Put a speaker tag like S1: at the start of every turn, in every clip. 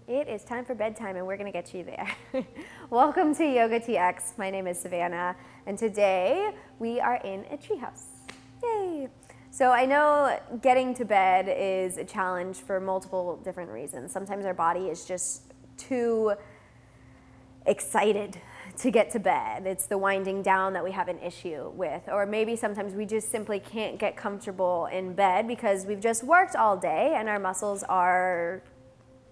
S1: It is time for bedtime and we're gonna get you there. Welcome to YOGATX. My name is Savannah and today we are in a treehouse. Yay! So I know getting to bed is a challenge for multiple different reasons. Sometimes our body is just too excited to get to bed. It's the winding down that we have an issue with. Or maybe sometimes we just simply can't get comfortable in bed because we've just worked all day and our muscles are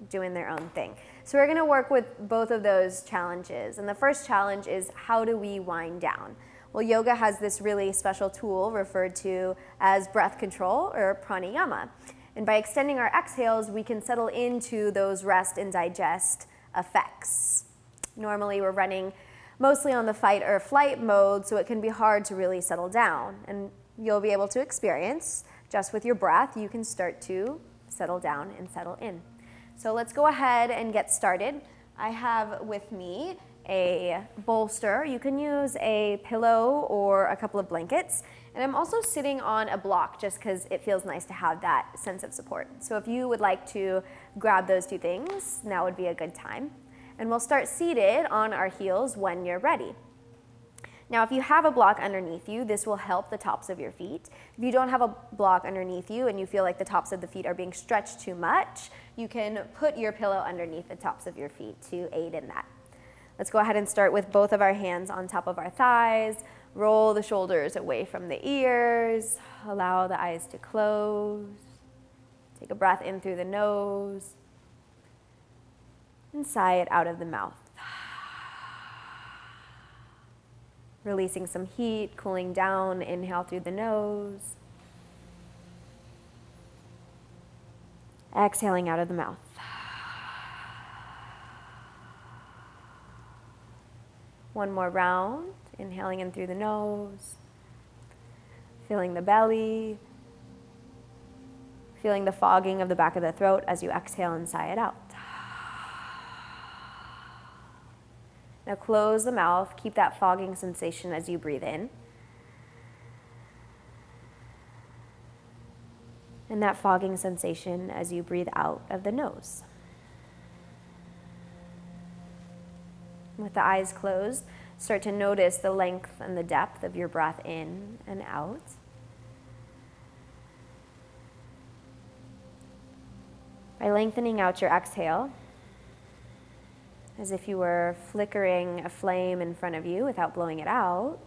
S1: doing their own thing. So we're going to work with both of those challenges. And the first challenge is, how do we wind down? Well, yoga has this really special tool referred to as breath control or pranayama. And by extending our exhales, we can settle into those rest and digest effects. Normally we're running mostly on the fight or flight mode, so it can be hard to really settle down. And you'll be able to experience, just with your breath, you can start to settle down and settle in. So let's go ahead and get started. I have with me a bolster. You can use a pillow or a couple of blankets. And I'm also sitting on a block just because it feels nice to have that sense of support. So if you would like to grab those two things, now would be a good time. And we'll start seated on our heels when you're ready. Now, if you have a block underneath you, this will help the tops of your feet. If you don't have a block underneath you and you feel like the tops of the feet are being stretched too much, you can put your pillow underneath the tops of your feet to aid in that. Let's go ahead and start with both of our hands on top of our thighs. Roll the shoulders away from the ears. Allow the eyes to close. Take a breath in through the nose. And sigh it out of the mouth. Releasing some heat, cooling down. Inhale through the nose. Exhaling out of the mouth. One more round. Inhaling in through the nose. Feeling the belly. Feeling the fogging of the back of the throat as you exhale and sigh it out. Now close the mouth, keep that fogging sensation as you breathe in. And that fogging sensation as you breathe out of the nose. With the eyes closed, start to notice the length and the depth of your breath in and out. By lengthening out your exhale, as if you were flickering a flame in front of you without blowing it out,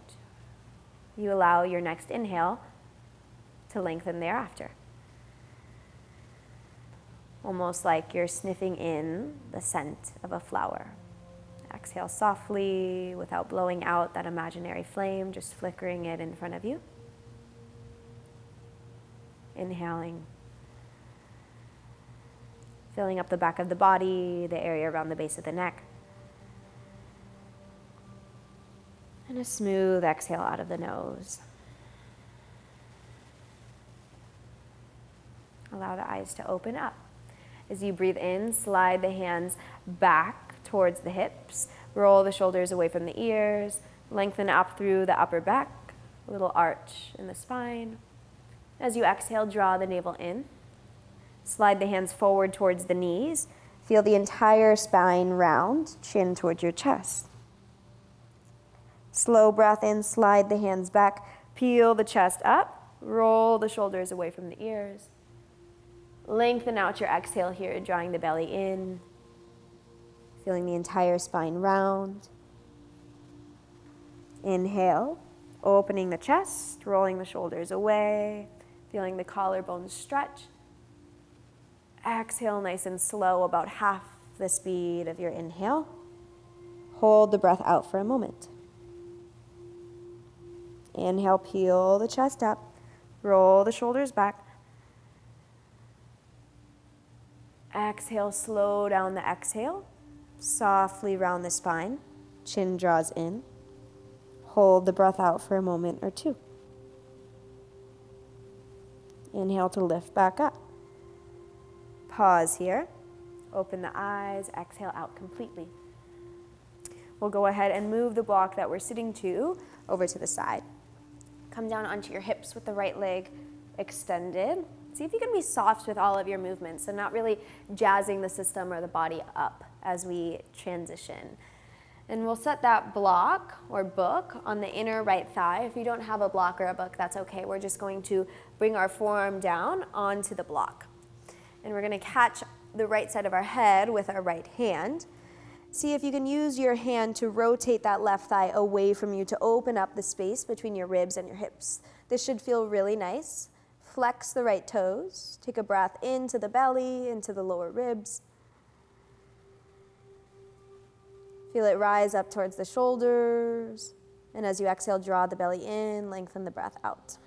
S1: you allow your next inhale to lengthen thereafter. Almost like you're sniffing in the scent of a flower. Exhale softly without blowing out that imaginary flame, just flickering it in front of you. Inhaling. Filling up the back of the body, the area around the base of the neck. And a smooth exhale out of the nose. Allow the eyes to open up. As you breathe in, slide the hands back towards the hips. Roll the shoulders away from the ears. Lengthen up through the upper back. A little arch in the spine. As you exhale, draw the navel in. Slide the hands forward towards the knees. Feel the entire spine round, chin towards your chest. Slow breath in, slide the hands back, peel the chest up, roll the shoulders away from the ears. Lengthen out your exhale here, drawing the belly in, feeling the entire spine round. Inhale, opening the chest, rolling the shoulders away, feeling the collarbones stretch. Exhale nice and slow, about half the speed of your inhale. Hold the breath out for a moment. Inhale, peel the chest up, roll the shoulders back. Exhale, slow down the exhale, softly round the spine, chin draws in. Hold the breath out for a moment or two. Inhale to lift back up. Pause here, open the eyes, exhale out completely. We'll go ahead and move the block that we're sitting to over to the side. Come down onto your hips with the right leg extended. See if you can be soft with all of your movements and not really jazzing the system or the body up as we transition. And we'll set that block or book on the inner right thigh. If you don't have a block or a book, that's okay. We're just going to bring our forearm down onto the block. And we're going to catch the right side of our head with our right hand. See if you can use your hand to rotate that left thigh away from you to open up the space between your ribs and your hips. This should feel really nice. Flex the right toes. Take a breath into the belly, into the lower ribs. Feel it rise up towards the shoulders. And as you exhale, draw the belly in, lengthen the breath out.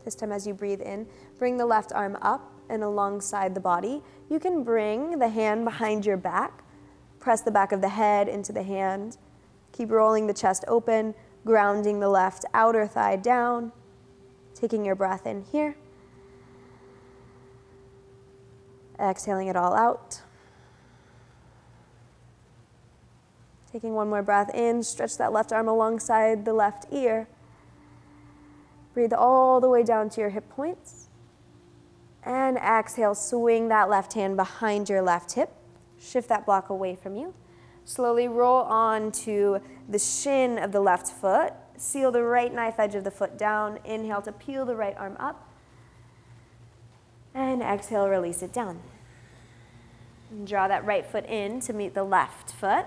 S1: This time as you breathe in, bring the left arm up and alongside the body. You can bring the hand behind your back. Press the back of the head into the hand. Keep rolling the chest open, grounding the left outer thigh down. Taking your breath in here. Exhaling it all out. Taking one more breath in, stretch that left arm alongside the left ear. Breathe all the way down to your hip points. And exhale, swing that left hand behind your left hip. Shift that block away from you. Slowly roll on to the shin of the left foot. Seal the right knife edge of the foot down. Inhale to peel the right arm up. And exhale, release it down. And draw that right foot in to meet the left foot.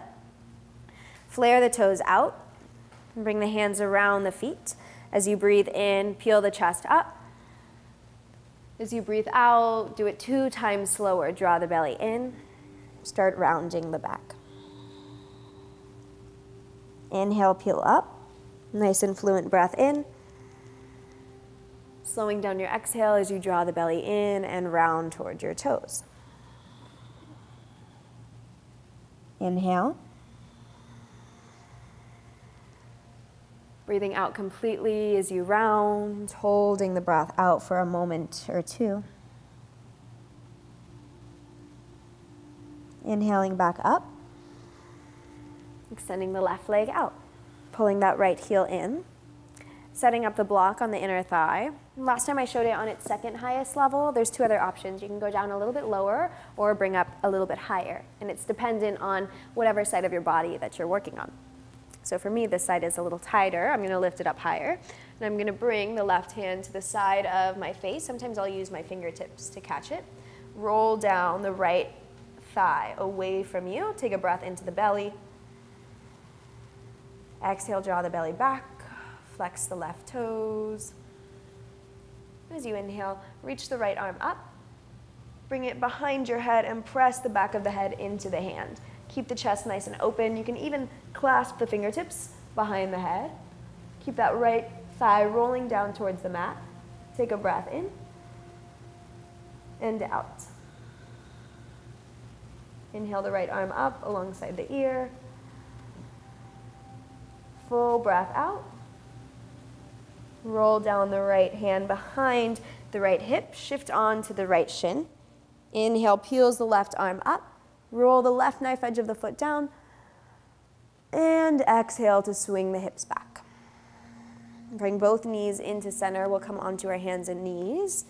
S1: Flare the toes out. And bring the hands around the feet. As you breathe in, peel the chest up. As you breathe out, do it 2 times slower. Draw the belly in. Start rounding the back. Inhale, peel up. Nice and fluent breath in. Slowing down your exhale as you draw the belly in and round toward your toes. Inhale. Breathing out completely as you round, holding the breath out for a moment or two. Inhaling back up. Extending the left leg out. Pulling that right heel in. Setting up the block on the inner thigh. Last time I showed it on its second highest level. There's 2 other options. You can go down a little bit lower or bring up a little bit higher. And it's dependent on whatever side of your body that you're working on. So for me, this side is a little tighter. I'm going to lift it up higher. And I'm going to bring the left hand to the side of my face. Sometimes I'll use my fingertips to catch it. Roll down the right thigh away from you. Take a breath into the belly. Exhale, draw the belly back. Flex the left toes. As you inhale, reach the right arm up. Bring it behind your head and press the back of the head into the hand. Keep the chest nice and open. You can even clasp the fingertips behind the head. Keep that right thigh rolling down towards the mat. Take a breath in and out. Inhale the right arm up alongside the ear. Full breath out. Roll down the right hand behind the right hip. Shift on to the right shin. Inhale, peels the left arm up. Roll the left knife edge of the foot down. And exhale to swing the hips back. Bring both knees into center. We'll come onto our hands and knees.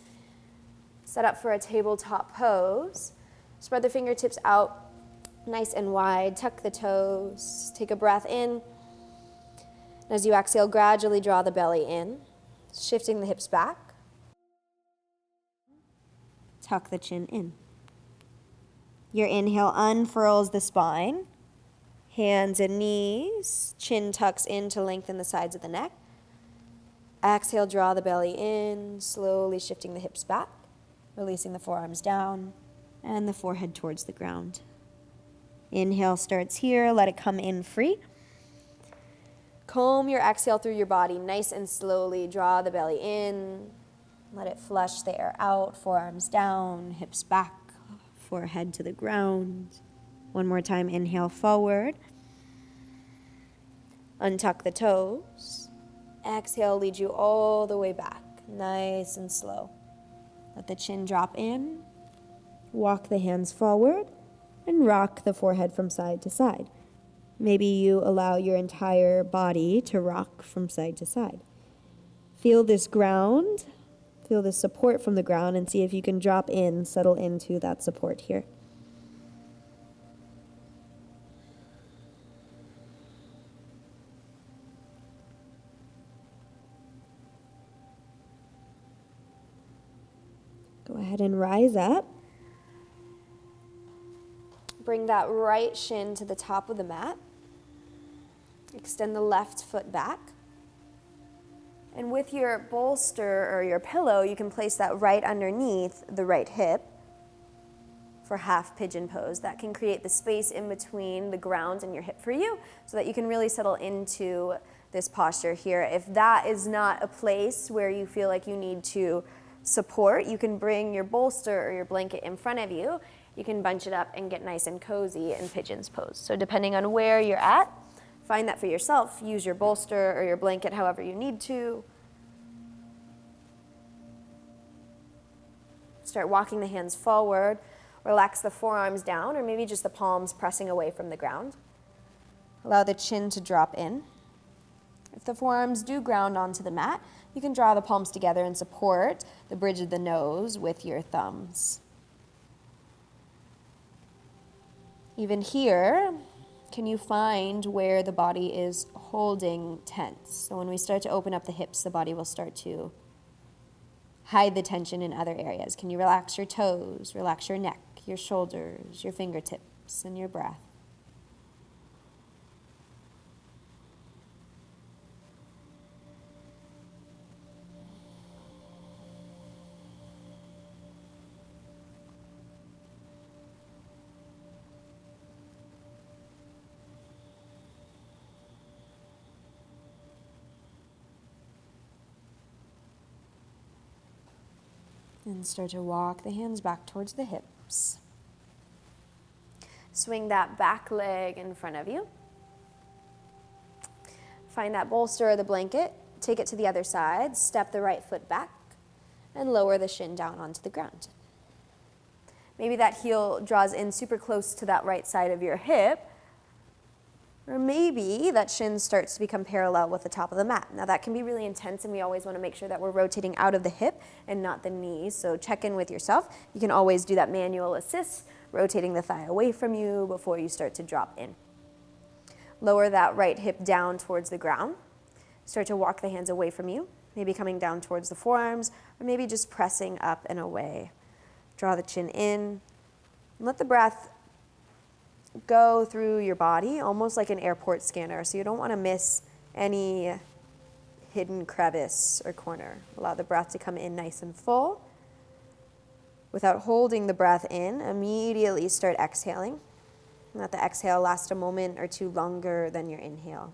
S1: Set up for a tabletop pose. Spread the fingertips out nice and wide. Tuck the toes. Take a breath in. As you exhale, gradually draw the belly in, shifting the hips back. Tuck the chin in. Your inhale unfurls the spine. Hands and knees. Chin tucks in to lengthen the sides of the neck. Exhale, draw the belly in, slowly shifting the hips back, releasing the forearms down and the forehead towards the ground. Inhale starts here. Let it come in free. Comb your exhale through your body nice and slowly. Draw the belly in. Let it flush the air out. Forearms down, hips back, forehead to the ground. One more time, inhale forward. Untuck the toes. Exhale, lead you all the way back, nice and slow. Let the chin drop in. Walk the hands forward and rock the forehead from side to side. Maybe you allow your entire body to rock from side to side. Feel this ground. Feel the support from the ground and see if you can drop in, settle into that support here. Go ahead and rise up. Bring that right shin to the top of the mat. Extend the left foot back. And with your bolster or your pillow, you can place that right underneath the right hip for half pigeon pose. That can create the space in between the ground and your hip for you so that you can really settle into this posture here. If that is not a place where you feel like you need to support, you can bring your bolster or your blanket in front of you. You can bunch it up and get nice and cozy in pigeon's pose. So depending on where you're at, find that for yourself. Use your bolster or your blanket however you need to. Start walking the hands forward. Relax the forearms down, or maybe just the palms pressing away from the ground. Allow the chin to drop in. If the forearms do ground onto the mat, you can draw the palms together and support the bridge of the nose with your thumbs. Even here, can you find where the body is holding tense? So when we start to open up the hips, the body will start to hide the tension in other areas. Can you relax your toes, relax your neck, your shoulders, your fingertips, and your breath? And start to walk the hands back towards the hips. Swing that back leg in front of you. Find that bolster or the blanket. Take it to the other side. Step the right foot back and lower the shin down onto the ground. Maybe that heel draws in super close to that right side of your hip. Or maybe that shin starts to become parallel with the top of the mat. Now that can be really intense, and we always want to make sure that we're rotating out of the hip and not the knees. So check in with yourself. You can always do that manual assist, rotating the thigh away from you before you start to drop in. Lower that right hip down towards the ground. Start to walk the hands away from you, maybe coming down towards the forearms, or maybe just pressing up and away. Draw the chin in. Let the breath go through your body, almost like an airport scanner. So you don't want to miss any hidden crevice or corner. Allow the breath to come in nice and full. Without holding the breath in, immediately start exhaling. Let the exhale last a moment or two longer than your inhale.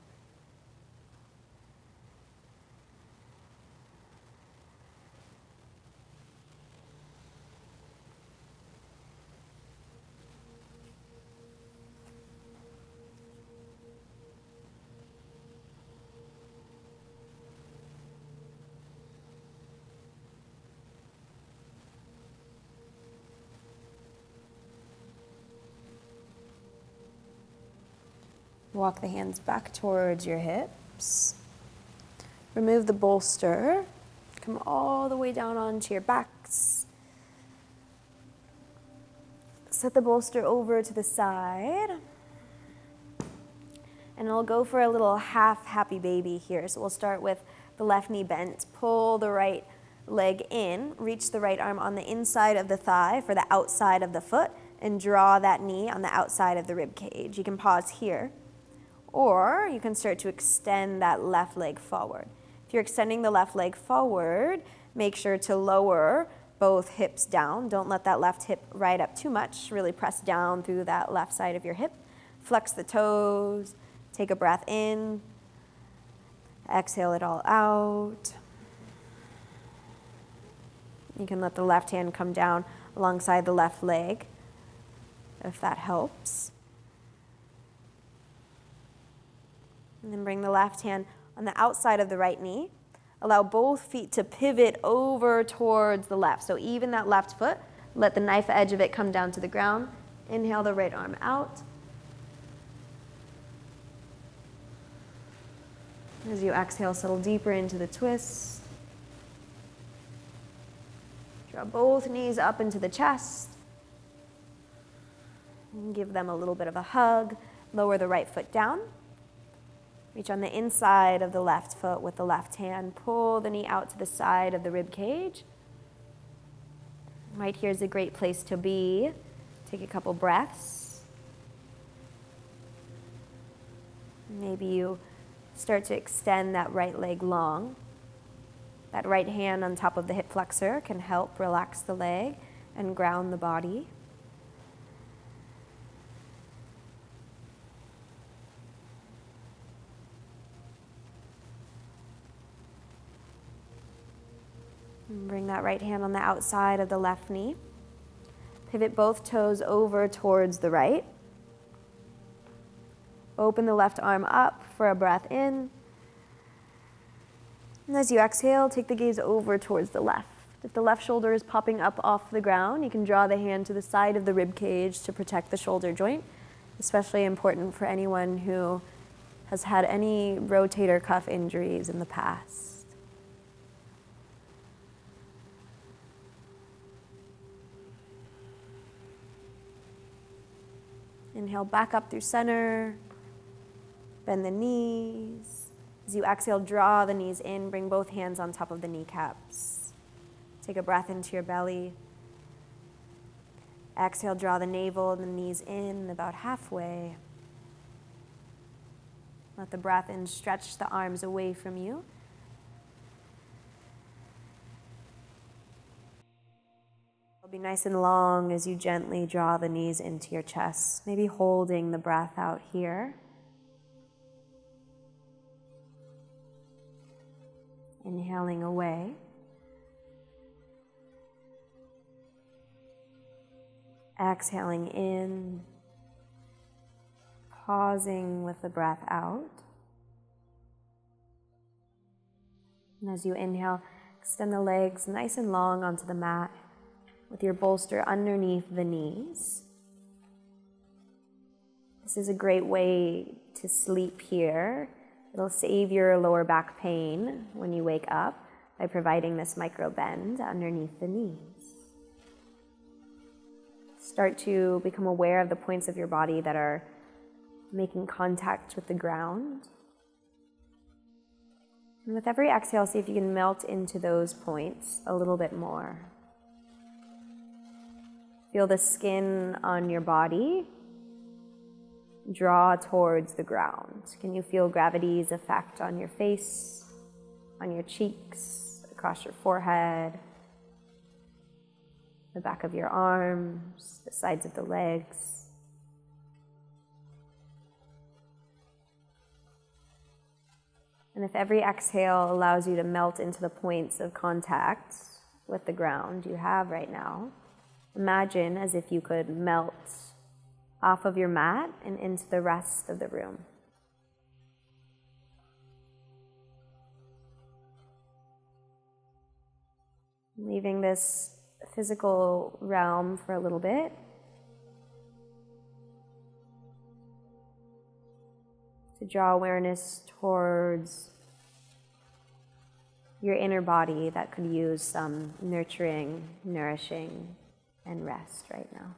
S1: Walk the hands back towards your hips. Remove the bolster. Come all the way down onto your backs. Set the bolster over to the side. And we'll go for a little half happy baby here. So we'll start with the left knee bent. Pull the right leg in. Reach the right arm on the inside of the thigh for the outside of the foot. And draw that knee on the outside of the rib cage. You can pause here. Or you can start to extend that left leg forward. If you're extending the left leg forward, make sure to lower both hips down. Don't let that left hip ride up too much. Really press down through that left side of your hip. Flex the toes. Take a breath in. Exhale it all out. You can let the left hand come down alongside the left leg, if that helps. And then bring the left hand on the outside of the right knee. Allow both feet to pivot over towards the left. So even that left foot, let the knife edge of it come down to the ground. Inhale the right arm out. As you exhale, settle deeper into the twist. Draw both knees up into the chest. And give them a little bit of a hug. Lower the right foot down. Reach on the inside of the left foot with the left hand. Pull the knee out to the side of the rib cage. Right here is a great place to be. Take a couple breaths. Maybe you start to extend that right leg long. That right hand on top of the hip flexor can help relax the leg and ground the body. And bring that right hand on the outside of the left knee. Pivot both toes over towards the right. Open the left arm up for a breath in. And as you exhale, take the gaze over towards the left. If the left shoulder is popping up off the ground, you can draw the hand to the side of the rib cage to protect the shoulder joint, especially important for anyone who has had any rotator cuff injuries in the past. Inhale back up through center. Bend the knees. As you exhale, draw the knees in. Bring both hands on top of the kneecaps. Take a breath into your belly. Exhale, draw the navel and the knees in about halfway. Let the breath in stretch the arms away from you. It'll be nice and long as you gently draw the knees into your chest, maybe holding the breath out here. Inhaling away. Exhaling in. Pausing with the breath out. And as you inhale, extend the legs nice and long onto the mat with your bolster underneath the knees. This is a great way to sleep here. It'll save your lower back pain when you wake up by providing this micro bend underneath the knees. Start to become aware of the points of your body that are making contact with the ground. And with every exhale, see if you can melt into those points a little bit more. Feel the skin on your body draw towards the ground. Can you feel gravity's effect on your face, on your cheeks, across your forehead, the back of your arms, the sides of the legs? And if every exhale allows you to melt into the points of contact with the ground you have right now, imagine as if you could melt off of your mat and into the rest of the room. Leaving this physical realm for a little bit. To draw awareness towards your inner body that could use some nurturing, nourishing, and rest right now.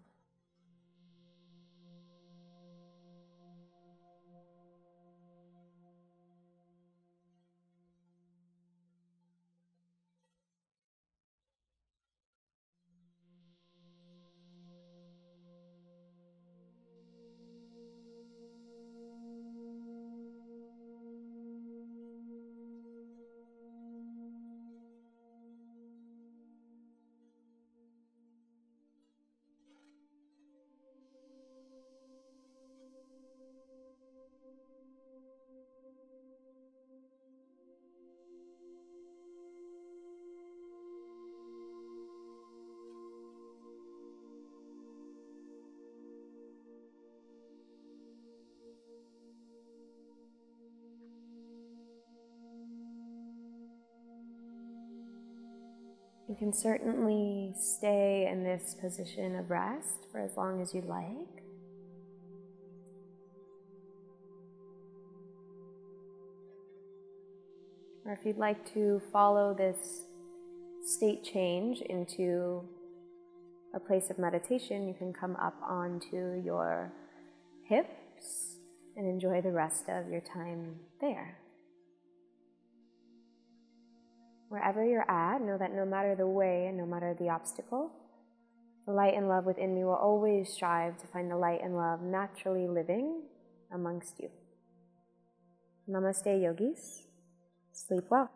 S1: You can certainly stay in this position of rest for as long as you'd like. Or if you'd like to follow this state change into a place of meditation, you can come up onto your hips and enjoy the rest of your time there. Wherever you're at, know that no matter the way and no matter the obstacle, the light and love within me will always strive to find the light and love naturally living amongst you. Namaste, yogis. Sleep well.